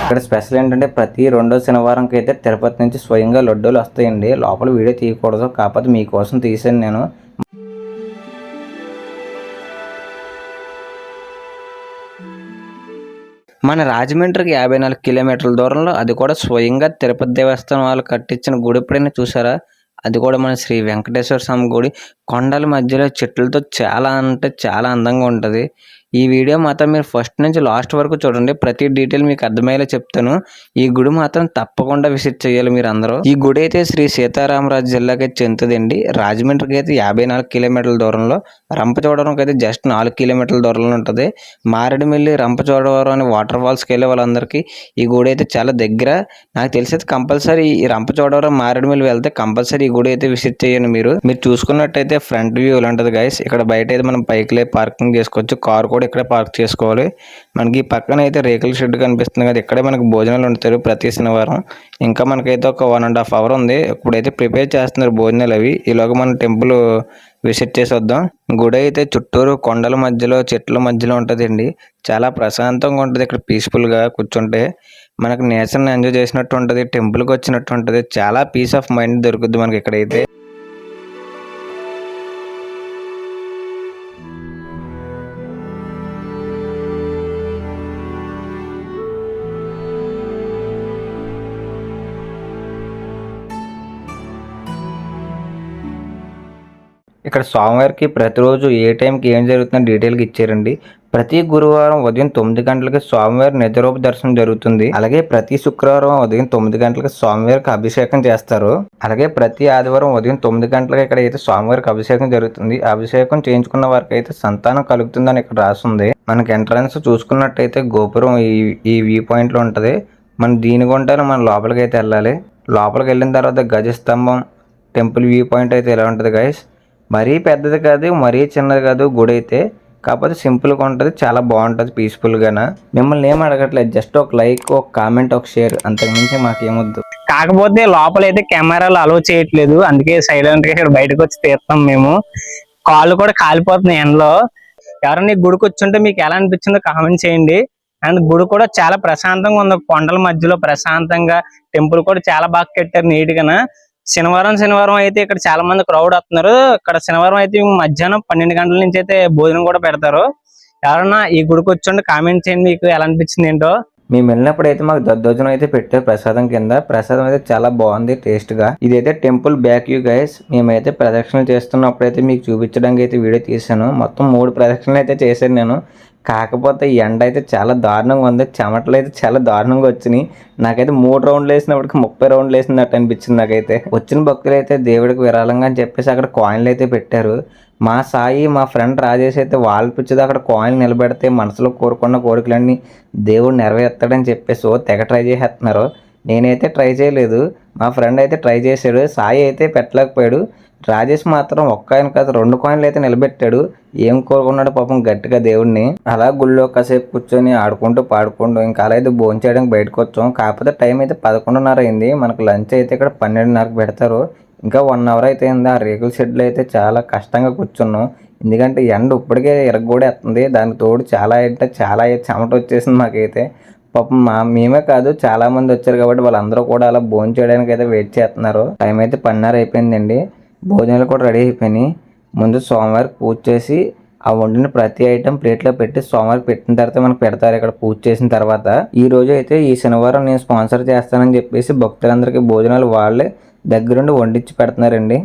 ఇక్కడ స్పెషల్ ఏంటంటే ప్రతి రెండో శనివారంకి అయితే తిరుపతి నుంచి స్వయంగా లడ్డూలు వస్తాయండి. లోపల వీడియో తీయకూడదు, కాకపోతే మీకోసం తీసాను నేను. మన రాజమండ్రికి 54 కిలోమీటర్ల దూరంలో, అది కూడా స్వయంగా తిరుపతి దేవస్థానం వాళ్ళు కట్టించిన గుడి. ఎప్పుడైనా చూసారా? అది కూడా మన శ్రీ వెంకటేశ్వర స్వామి గుడి. కొండల మధ్యలో చెట్లతో చాలా అంటే చాలా అందంగా ఉంటుంది. ఈ వీడియో మాత్రం మీరు ఫస్ట్ నుంచి లాస్ట్ వరకు చూడండి. ప్రతి డీటెయిల్ మీకు అర్థమయ్యేలా చెప్తాను. ఈ గుడి మాత్రం తప్పకుండా విజిట్ చేయాలి మీరు అందరూ. ఈ గుడి అయితే శ్రీ సీతారామరాజు జిల్లాకి చెందుతుందండి. రాజమండ్రికి అయితే 54 కిలోమీటర్ల దూరంలో, రంపచోడవరంకి అయితే జస్ట్ 4 కిలోమీటర్ల దూరంలో ఉంటుంది. మారేడుమిల్లి, రంపచోడవరం అనే వాటర్ ఫాల్స్కి వెళ్ళే వాళ్ళందరికీ ఈ గుడి అయితే చాలా దగ్గర. నాకు తెలిసి కంపల్సరీ ఈ రంపచోడవరం, మారేడుమిల్లి వెళ్తే కంపల్సరీ ఈ గుడి అయితే విజిట్ చేయండి. మీరు చూసుకున్నట్టయితే ఫ్రంట్ వ్యూ ఇలా ఉంటుంది గైస్. ఇక్కడ బయట అయితే మనం బైక్లే పార్కింగ్ చేసుకోవచ్చు, కార్ కూడా ఇక్కడే పార్క్ చేసుకోవాలి. మనకి పక్కన అయితే రేకుల షెడ్ కనిపిస్తుంది కదా, ఇక్కడే మనకి భోజనాలు ఉంటారు ప్రతి శనివారం. ఇంకా మనకైతే ఒక 1.5 అవర్ ఉంది. ఇప్పుడైతే ప్రిపేర్ చేస్తున్నారు భోజనాలు అవి. ఈలోగా మనం టెంపుల్ విజిట్ చేసి వద్దాం. గుడి అయితే చుట్టూరు కొండల మధ్యలో, చెట్ల మధ్యలో ఉంటుందండి. చాలా ప్రశాంతంగా ఉంటుంది ఇక్కడ. పీస్ఫుల్గా కూర్చుంటే మనకు నేచర్ని ఎంజాయ్ చేసినట్టు ఉంటుంది, టెంపుల్కి వచ్చినట్టు ఉంటుంది. చాలా పీస్ ఆఫ్ మైండ్ దొరుకుద్ది మనకి ఇక్కడైతే. ఇక్కడ స్వామివారికి ప్రతిరోజు ఏ టైంకి ఏం జరుగుతుందో డీటెయిల్గా ఇచ్చారండి. ప్రతి గురువారం ఉదయం 9 గంటలకి స్వామివారి నిజరూప దర్శనం జరుగుతుంది. అలాగే ప్రతి శుక్రవారం ఉదయం 9 గంటలకి స్వామివారికి అభిషేకం చేస్తారు. అలాగే ప్రతి ఆదివారం ఉదయం 9 గంటలకి ఇక్కడ అయితే స్వామివారికి అభిషేకం జరుగుతుంది. అభిషేకం చేయించుకున్న వారికి అయితే సంతానం కలుగుతుందని ఇక్కడ రాస్తుంది. మనకి ఎంట్రన్స్ చూసుకున్నట్టయితే గోపురం ఈ వ్యూ పాయింట్ లో ఉంటది. మనం దీని గుంటానే మనం లోపలికి అయితే వెళ్ళాలి. లోపలికి వెళ్ళిన తర్వాత గజస్తంభం, టెంపుల్ వ్యూ పాయింట్ అయితే ఇలా ఉంటుంది గైస్. మరీ పెద్దది కాదు, మరీ చిన్నది కాదు గుడి అయితే. కాకపోతే సింపుల్గా ఉంటుంది, చాలా బాగుంటుంది పీస్ఫుల్గాన. మిమ్మల్ని ఏం అడగట్లేదు, జస్ట్ ఒక లైక్, ఒక కామెంట్, ఒక షేర్, అంతకుమించి మాకేమొద్దు. కాకపోతే లోపలైతే కెమెరాలు అలో చేయట్లేదు, అందుకే సైలెంట్ గా ఇక్కడ బయటకు వచ్చి తీస్తాం మేము. కాళ్ళు కూడా కాలిపోతున్నాయి ఎండలో. ఎవరైనా గుడికి వచ్చుంటే మీకు ఎలా అనిపించిందో కామెంట్ చేయండి. అండ్ గుడి కూడా చాలా ప్రశాంతంగా ఉంది, కొండల మధ్యలో ప్రశాంతంగా. టెంపుల్ కూడా చాలా బాగా కట్టారు నీట్ గా. శనివారం అయితే ఇక్కడ చాలా మంది క్రౌడ్ వస్తున్నారు. ఇక్కడ శనివారం అయితే మధ్యాహ్నం 12 గంటల నుంచి అయితే భోజనం కూడా పెడతారు. ఎవరన్నా ఈ గుడికి వచ్చి కామెంట్ చేయండి మీకు ఎలా అనిపించింది ఏంటో. మేము వెళ్ళినప్పుడు అయితే మాకు దద్దోజనం అయితే పెట్టారు ప్రసాదం కింద. ప్రసాదం అయితే చాలా బాగుంది టేస్ట్ గా. ఇదైతే టెంపుల్ బ్యాక్ వ్యూ గైస్. మేమైతే ప్రదక్షిణలు చేస్తున్నప్పుడు అయితే మీకు చూపించడానికి అయితే వీడియో తీసాను. మొత్తం 3 ప్రదక్షిణలు అయితే చేశాను నేను. కాకపోతే ఎండ అయితే చాలా దారుణంగా ఉంది, చెమటలు అయితే చాలా దారుణంగా వచ్చినాయి. నాకైతే 3 రౌండ్లు వేసినప్పటికి 30 రౌండ్లు వేసినట్టు అనిపించింది నాకైతే. వచ్చిన భక్తులు అయితే దేవుడికి విరాళంగా అని చెప్పేసి అక్కడ కాయిన్లు అయితే పెట్టారు. మా సాయి, మా ఫ్రెండ్ రాజేష్ అయితే వాళ్ళ పిచ్చిది అక్కడ కాయిన్ నిలబెడితే మనసులో కోరుకున్న కోరికలన్నీ దేవుడు నెరవేర్తాడని చెప్పేసి తెగ ట్రై చేసేస్తున్నారు. నేనైతే ట్రై చేయలేదు, మా ఫ్రెండ్ అయితే ట్రై చేశాడు. సాయి అయితే పెట్టలేకపోయాడు. రాజేష్ మాత్రం ఒక్క ఆయన కాదు 2 కాయిన్లు అయితే నిలబెట్టాడు. ఏం కోరుకున్నాడు పాపం గట్టిగా దేవుడిని. అలా గుళ్ళో కాసేపు కూర్చొని ఆడుకుంటూ పాడుకుంటూ ఇంకా అలా అయితే భోజనం చేయడానికి బయటకు వచ్చాం. కాకపోతే టైం అయితే 11:30 అయింది. మనకు లంచ్ అయితే ఇక్కడ 12:30కి పెడతారు. ఇంకా 1 అవర్ అయితే అయింది. ఆ రేకుల షెడ్లో అయితే చాలా కష్టంగా కూర్చున్నాం, ఎందుకంటే ఎండ ఇప్పటికే ఇరగొడేస్తుంది. దానికి తోడు చాలా అంటే చాలా చెమట వచ్చేసింది మాకైతే. పాపం మేమే కాదు చాలా మంది వచ్చారు కాబట్టి వాళ్ళందరూ కూడా అలా భోజనం చేయడానికి అయితే వెయిట్ చేస్తున్నారు. టైం అయితే 12:30 అయిపోయిందండి. భోజనాలు కూడా రెడీ అయిపోయినాయి. ముందు స్వామివారికి పూజ చేసి ఆ వండిన ప్రతి ఐటెం ప్లేట్లో పెట్టి స్వామివారికి పెట్టిన తర్వాత మనకు పెడతారు ఇక్కడ పూజ చేసిన తర్వాత. ఈ రోజు అయితే ఈ శనివారం నేను స్పాన్సర్ చేస్తానని చెప్పేసి భక్తులందరికీ భోజనాలు వాళ్ళే దగ్గరుండి వండించి పెడుతున్నారండి.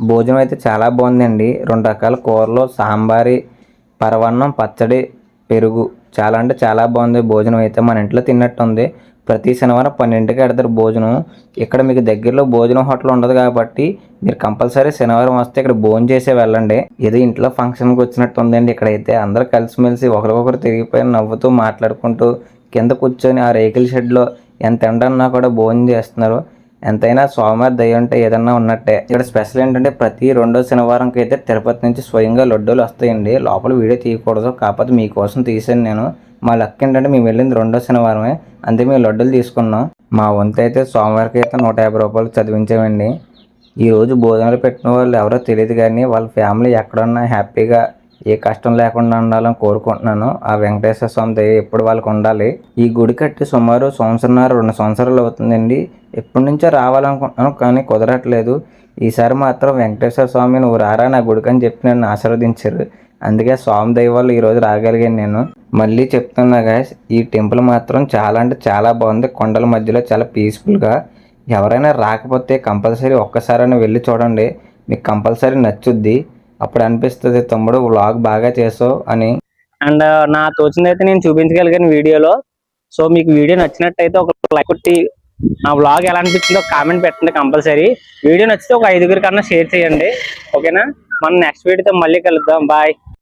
భోజనం అయితే చాలా బాగుందండి. 2 రకాల కూరలు, సాంబారి, పరవన్నం, పచ్చడి, పెరుగు. చాలా అంటే చాలా బాగుంది భోజనం అయితే. మన ఇంట్లో తిన్నట్టు ఉంది. ప్రతి శనివారం 12కి పెడతారు భోజనం. ఇక్కడ మీకు దగ్గరలో భోజనం హోటల్ ఉండదు కాబట్టి మీరు కంపల్సరీ శనివారం వస్తే ఇక్కడ భోజనం చేసే వెళ్ళండి. ఏదో ఇంట్లో ఫంక్షన్కి వచ్చినట్టు ఉందండి. ఇక్కడైతే అందరూ కలిసిమెలిసి ఒకరికొకరు తిరిగిపోయి నవ్వుతూ మాట్లాడుకుంటూ కింద కూర్చొని ఆ రేకుల షెడ్లో ఎంత ఎండన్నా కూడా భోజనం చేస్తున్నారు. ఎంతైనా స్వామివారి దయ ఉంటే ఏదన్నా ఉన్నట్టే. ఇక్కడ స్పెషల్ ఏంటంటే ప్రతి రెండో శనివారంకి అయితే తిరుపతి నుంచి స్వయంగా లడ్డూలు వస్తాయండి. లోపల వీడియో తీయకూడదు, కాకపోతే మీకోసం తీసాను నేను. మా లక్ ఏంటంటే మేము వెళ్ళింది రెండో శనివారమే, అంతే మేము లడ్డూలు తీసుకున్నాం. మా వంతు అయితే స్వామివారికి అయితే 150 రూపాయలు చదివించామండి. ఈ రోజు భోజనాలు పెట్టిన వాళ్ళు ఎవరో తెలియదు కానీ వాళ్ళ ఫ్యామిలీ ఎక్కడున్నా హ్యాపీగా ఏ కష్టం లేకుండా ఉండాలని కోరుకుంటున్నాను. ఆ వెంకటేశ్వర స్వామి దయ ఎప్పుడు వాళ్ళకి ఉండాలి. ఈ గుడి కట్టి సుమారు 2 సంవత్సరాలు అవుతుందండి. ఎప్పటి నుంచో రావాలనుకుంటున్నాను కానీ కుదరట్లేదు. ఈసారి మాత్రం వెంకటేశ్వర స్వామి నువ్వు రారా నా గుడికని చెప్పి నన్ను ఆశీర్వదించారు. అందుకే స్వామి దయ వల్ల ఈరోజు రాగలిగాను నేను. మళ్ళీ చెప్తున్నా గాయస్, ఈ టెంపుల్ మాత్రం చాలా అంటే చాలా బాగుంది. కొండల మధ్యలో చాలా పీస్ఫుల్గా. ఎవరైనా రాకపోతే కంపల్సరీ ఒక్కసారైనా వెళ్ళి చూడండి, మీకు కంపల్సరీ నచ్చుద్ది. అప్పుడు అనిపిస్తుంది తమ్ముడు వ్లాగ్ బాగా చేసావు అని. అండ్ నా తోచిందైతే నేను చూపించగలిగాను వీడియోలో. సో మీకు వీడియో నచ్చినట్టయితే ఒక లైక్ కొట్టి నా వ్లాగ్ ఎలా అనిపించిందో కామెంట్ పెట్టండి కంపల్సరీ. వీడియో నచ్చితే ఒక 5 కన్నా షేర్ చేయండి. ఓకేనా? మనం నెక్స్ట్ వీడియోతో మళ్ళీ కలుద్దాం. బాయ్.